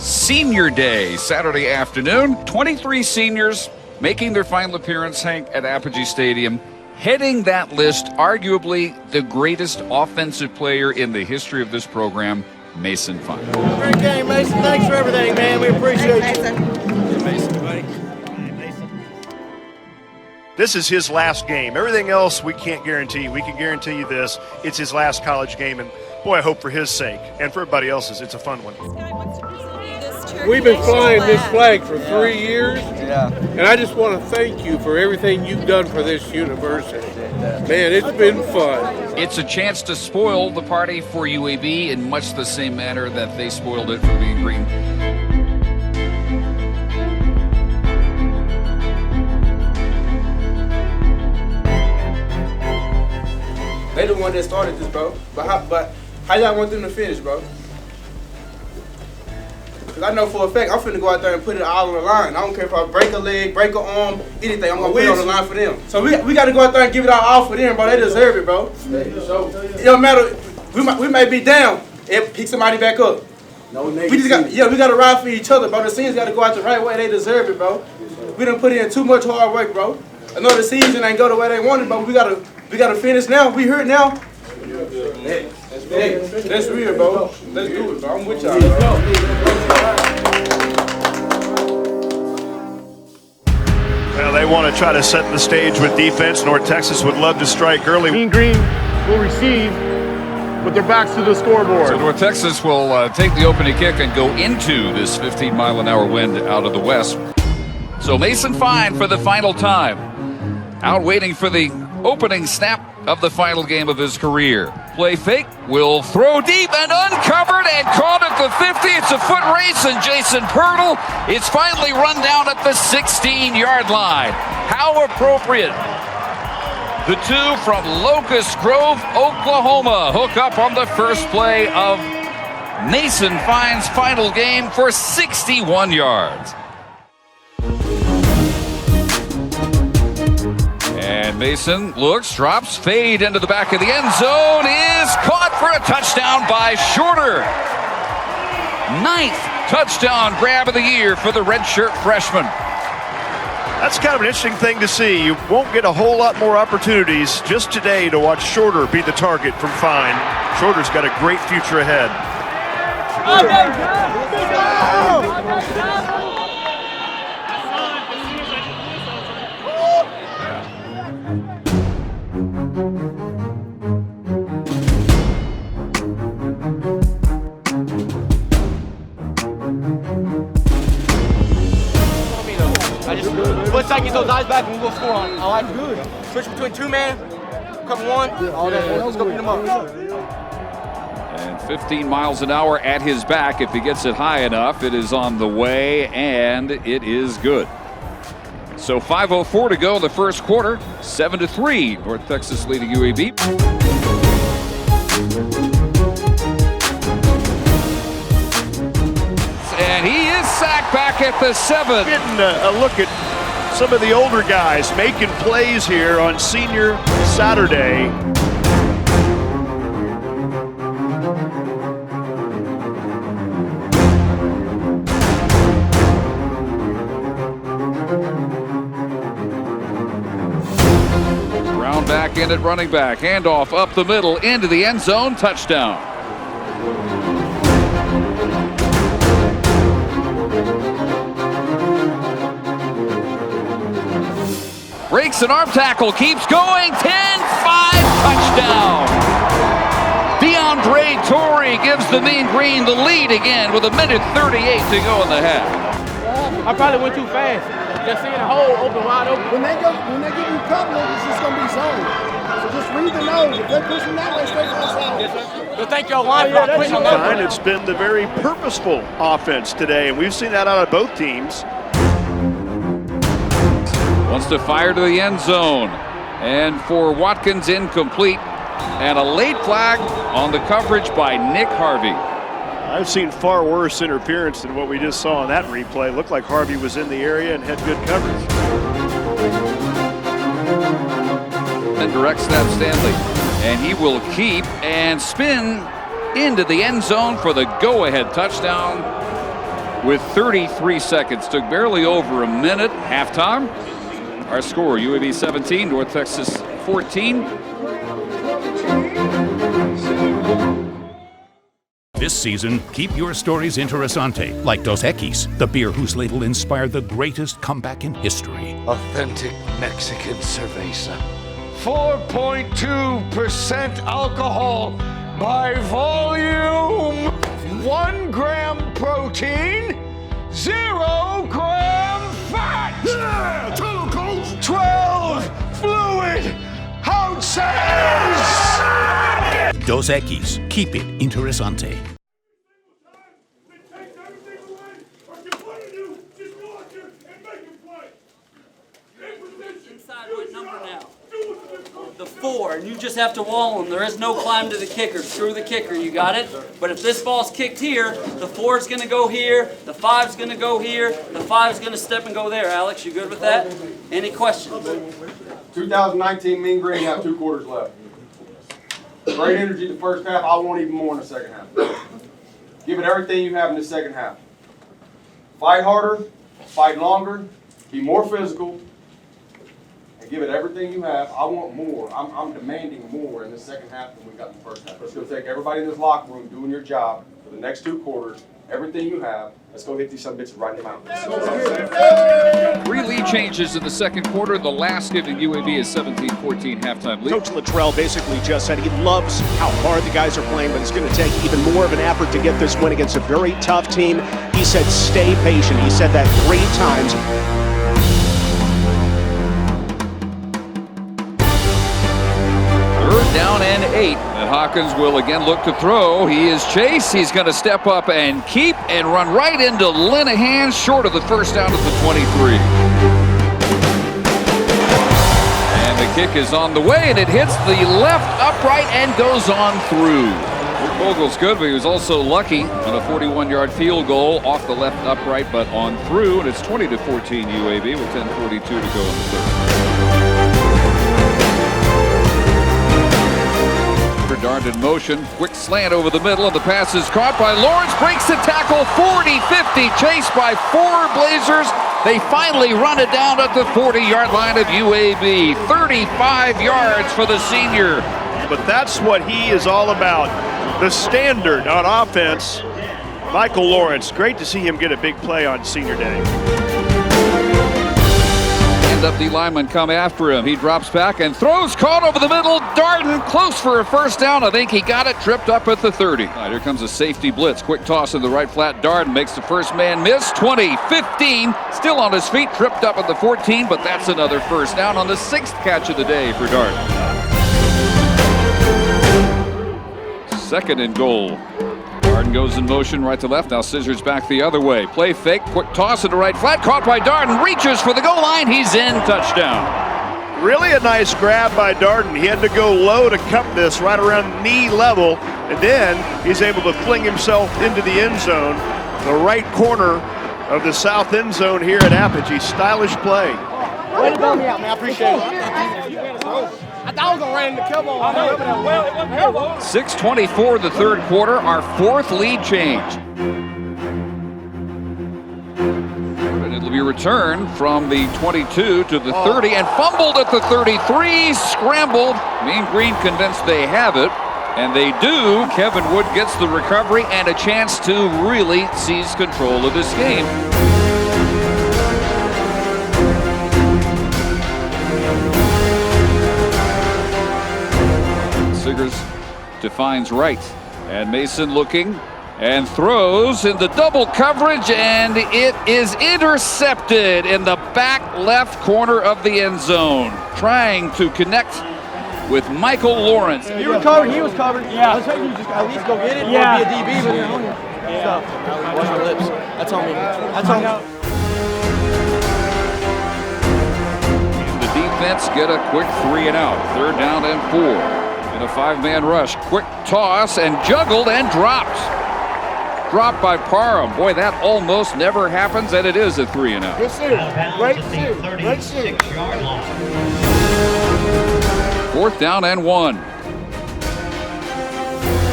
Senior Day, Saturday afternoon. 23 seniors making their final appearance, Hank, at Apogee Stadium. Heading that list, arguably the greatest offensive player in the history of this program, Mason Fine. Great game, Mason. Thanks for everything, man. We appreciate you. Mason, buddy. This is his last game. Everything else we can't guarantee. We can guarantee you this. It's his last college game, and boy, I hope for his sake and for everybody else's, it's a fun one. We've been flying this flag for 3 years, and I just want to thank you for everything you've done for this university. Man, it's been fun. It's a chance to spoil the party for UAB in much the same manner that they spoiled it for Mean Green. They the one that started this, bro. But how y'all want them to finish, bro? Because I know for a fact I'm finna go out there and put it all on the line. I don't care if I break a leg, break an arm, anything. I'm gonna put it on the line for them. So we got to go out there and give it all for them, bro. They deserve it, bro. So it don't matter. We may be down and pick somebody back up. We just got we got to ride for each other, bro. The seniors got to go out the right way. They deserve it, bro. We done put in too much hard work, bro. I know the season ain't go the way they wanted, but we gotta finish now. We here now. Hey, that's real, bro. Let's do it, bro. I'm with y'all, bro. Well, they want to try to set the stage with defense. North Texas would love to strike early. Mean Green will receive with their backs to the scoreboard. So North Texas will take the opening kick and go into this 15-mile-an-hour wind out of the west. So Mason Fine for the final time, out waiting for the opening snap of the final game of his career. Play fake, will throw deep and uncovered and caught at the 50. It's a foot race, and Jason Pirtle is finally run down at the 16-yard line. How appropriate. The two from Locust Grove, Oklahoma, hook up on the first play of Mason Fine's final game for 61 yards. And Mason looks, drops, fade into the back of the end zone, is caught for a touchdown by Shorter. 9th touchdown grab of the year for the redshirt freshman. That's kind of an interesting thing to see. You won't get a whole lot more opportunities just today to watch Shorter be the target from Fine. Shorter's got a great future ahead. Once I get those eyes back, and we'll score on it. I like it. Good. Switch between two man, cover one. Let's go beat them up. And 15 miles an hour at his back. If he gets it high enough, it is on the way, and it is good. So 5:04 to go in the first quarter. 7-3, North Texas leading UAB. And he is sacked back at the 7. Getting a look at some of the older guys making plays here on Senior Saturday. Brown back in at running back. Handoff up the middle into the end zone. Touchdown. Breaks an arm tackle, keeps going, 10-5, touchdown. DeAndre Torrey gives the Mean Green the lead again with 1:38 to go in the half. I probably went too fast. Just seeing the hole open, wide open. When they give you coverage, it's just going to be zone. So just read the nose. If they're pushing that way, straight outside. Yes, sir. So thank y'all line for pushing on that Fine, one. it's been the very purposeful offense today, and we've seen that out of both teams. Wants to fire to the end zone. And for Watkins, incomplete. And a late flag on the coverage by Nick Harvey. I've seen far worse interference than what we just saw on that replay. Looked like Harvey was in the area and had good coverage. And directs that Stanley. And he will keep and spin into the end zone for the go-ahead touchdown. with 33 seconds. Took barely over a minute. Halftime. Our score, UAB 17, North Texas 14. This season, keep your stories interesante, like Dos Equis, the beer whose label inspired the greatest comeback in history. Authentic Mexican cerveza. 4.2% alcohol by volume. 1 gram protein, 0 gram fat. Yeah, tell 'em, Coach. 12 fluid ounces. Dos Equis, keep it interesante. Inside what number now? The 4, and you just have to wall them. There is no climb to the kicker. Screw the kicker, you got it? But if this ball's kicked here, the 4's gonna go here, the 5's gonna go here, the 5's gonna step and go there. Alex, you good with that? Any questions? 2019 Mean Green have 2 quarters left. Great energy the first half. I want even more in the second half. Give it everything you have in the second half. Fight harder, fight longer, be more physical, and give it everything you have. I want more. I'm demanding more in the second half than we got in the first half. Let's go take everybody in this locker room doing your job for the next 2 quarters. Everything you have. Let's go hit these some bitches right in the mouth. 3 lead changes in the second quarter. The last giving UAB a 17-14 halftime lead. Coach Luttrell basically just said he loves how hard the guys are playing, but it's going to take even more of an effort to get this win against a very tough team. He said, stay patient. He said that 3 times. Third down and 8. And Hawkins will again look to throw. He is Chase. He's going to step up and keep and run right into Linehan, short of the first down at the 23. And the kick is on the way, and it hits the left upright and goes on through. Vogel's good, but he was also lucky on a 41-yard field goal off the left upright, but on through, and it's 20-14 UAB with 10:42 to go in the third. Darned in motion, quick slant over the middle, and the pass is caught by Lawrence, breaks the tackle, 40-50, chased by 4 Blazers. They finally run it down at the 40-yard line of UAB. 35 yards for the senior. But that's what he is all about. The standard on offense, Michael Lawrence. Great to see him get a big play on senior day. Up the lineman come after him. He drops back and throws, caught over the middle. Darden close for a first down. I think he got it, tripped up at the 30. Right, here comes a safety blitz. Quick toss in the right flat. Darden makes the first man miss. 20, 15, still on his feet, tripped up at the 14, but that's another first down on the 6th catch of the day for Darden. 2nd and goal. Darden goes in motion right to left. Now scissors back the other way. Play fake. Quick toss into right flat. Caught by Darden. Reaches for the goal line. He's in. Touchdown. Really a nice grab by Darden. He had to go low to cup this right around knee level. And then he's able to fling himself into the end zone. The right corner of the south end zone here at Apogee. Stylish play. Way to bail me out, man. I appreciate it. I thought I was going to run in the kill. 6:24 the third quarter, our 4th lead change. And it'll be returned from the 22 to the 30 and fumbled at the 33, scrambled. Mean Green convinced they have it, and they do. Kevin Wood gets the recovery and a chance to really seize control of this game. Siggers defines right, and Mason looking and throws in the double coverage, and it is intercepted in the back left corner of the end zone. Trying to connect with Michael Lawrence. He recovered, he was covered. Yeah. Let's hope you just at least go get it or be a DB when you're on here. Stop. Watch your lips. That's on me. That's on me. The defense get a quick 3 and out. 3rd down and 4. In a 5-man rush, quick toss and juggled and dropped. Dropped by Parham. Boy, that almost never happens, and it is a 3 and out. Good series. Great series. Great series. 4th down and 1.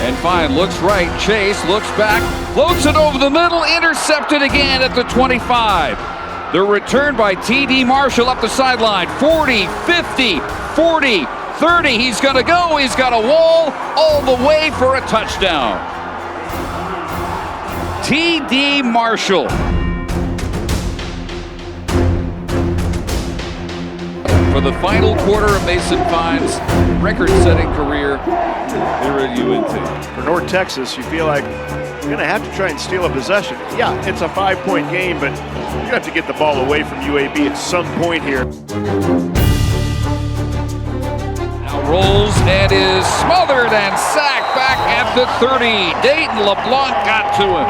And Fine looks right, Chase looks back, floats it over the middle, intercepted again at the 25. The return by T.D. Marshall up the sideline, 40, 50, 40, 30. He's going to go, he's got a wall all the way for a touchdown. T.D. Marshall. For the final quarter of Mason Fine's record-setting career here at UNT. For North Texas, you feel like you're going to have to try and steal a possession. Yeah, it's a 5-point game, but you're going to have to get the ball away from UAB at some point here. Now rolls and is smothered and sacked back at the 30. Dayton LeBlanc got to him.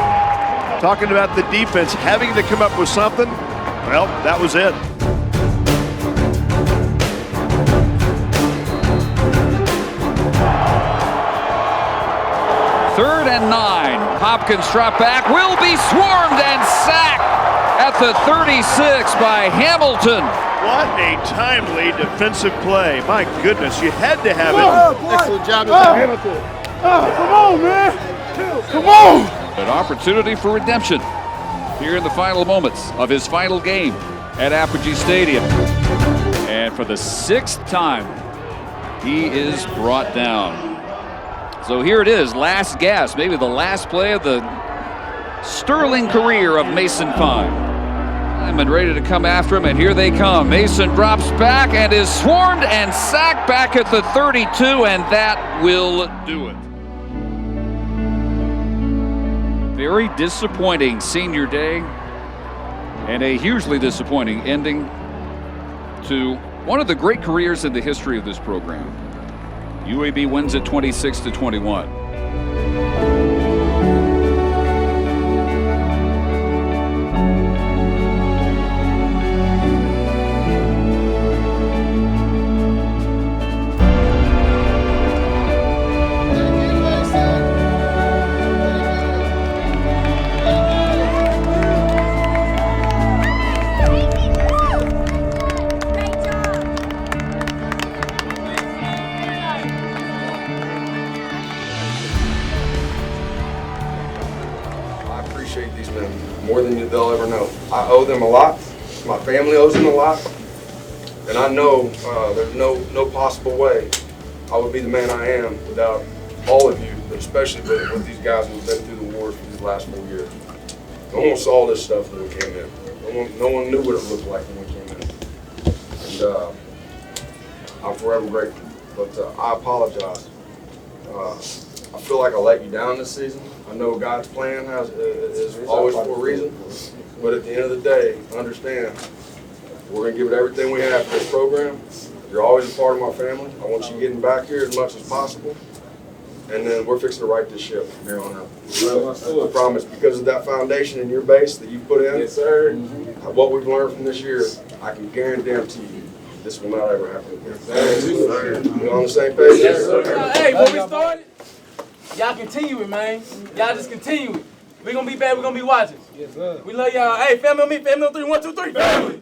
Talking about the defense having to come up with something, well, that was it. Third and 9. Hopkins drop back, will be swarmed and sacked at the 36 by Hamilton. What a timely defensive play. My goodness, you had to have it. Excellent job, Hamilton. Come on, man. Come on. An opportunity for redemption here in the final moments of his final game at Apogee Stadium. And for the 6th time, he is brought down. So here it is, last gasp, maybe the last play of the sterling career of Mason Fine. And ready to come after him, and here they come. Mason drops back and is swarmed and sacked back at the 32, and that will do it. Very disappointing senior day, and a hugely disappointing ending to one of the great careers in the history of this program. UAB wins it 26-21. These men more than they'll ever know. I owe them a lot. My family owes them a lot, and I know there's no possible way I would be the man I am without all of you, but especially with these guys who've been through the wars for these last 4 years. No one saw this stuff when we came in. No one knew what it looked like when we came in, and I'm forever grateful. But I apologize. I feel like I let you down this season. I know God's plan is always for a reason, but at the end of the day, understand we're going to give it everything we have for this program. You're always a part of my family. I want you getting back here as much as possible, and then we're fixing to right this ship from here on out. I promise, because of that foundation in your base that you put in, yes, sir. What we've learned from this year, I can guarantee you this will not ever happen again. We on the same page? Yes, sir. Hey, when we started, y'all continue it, man. Y'all just continue it. We're going to be back. We're going to be watching. Yes, sir. We love y'all. Hey, family on me. Family on 3. 1, 2, 3. Family.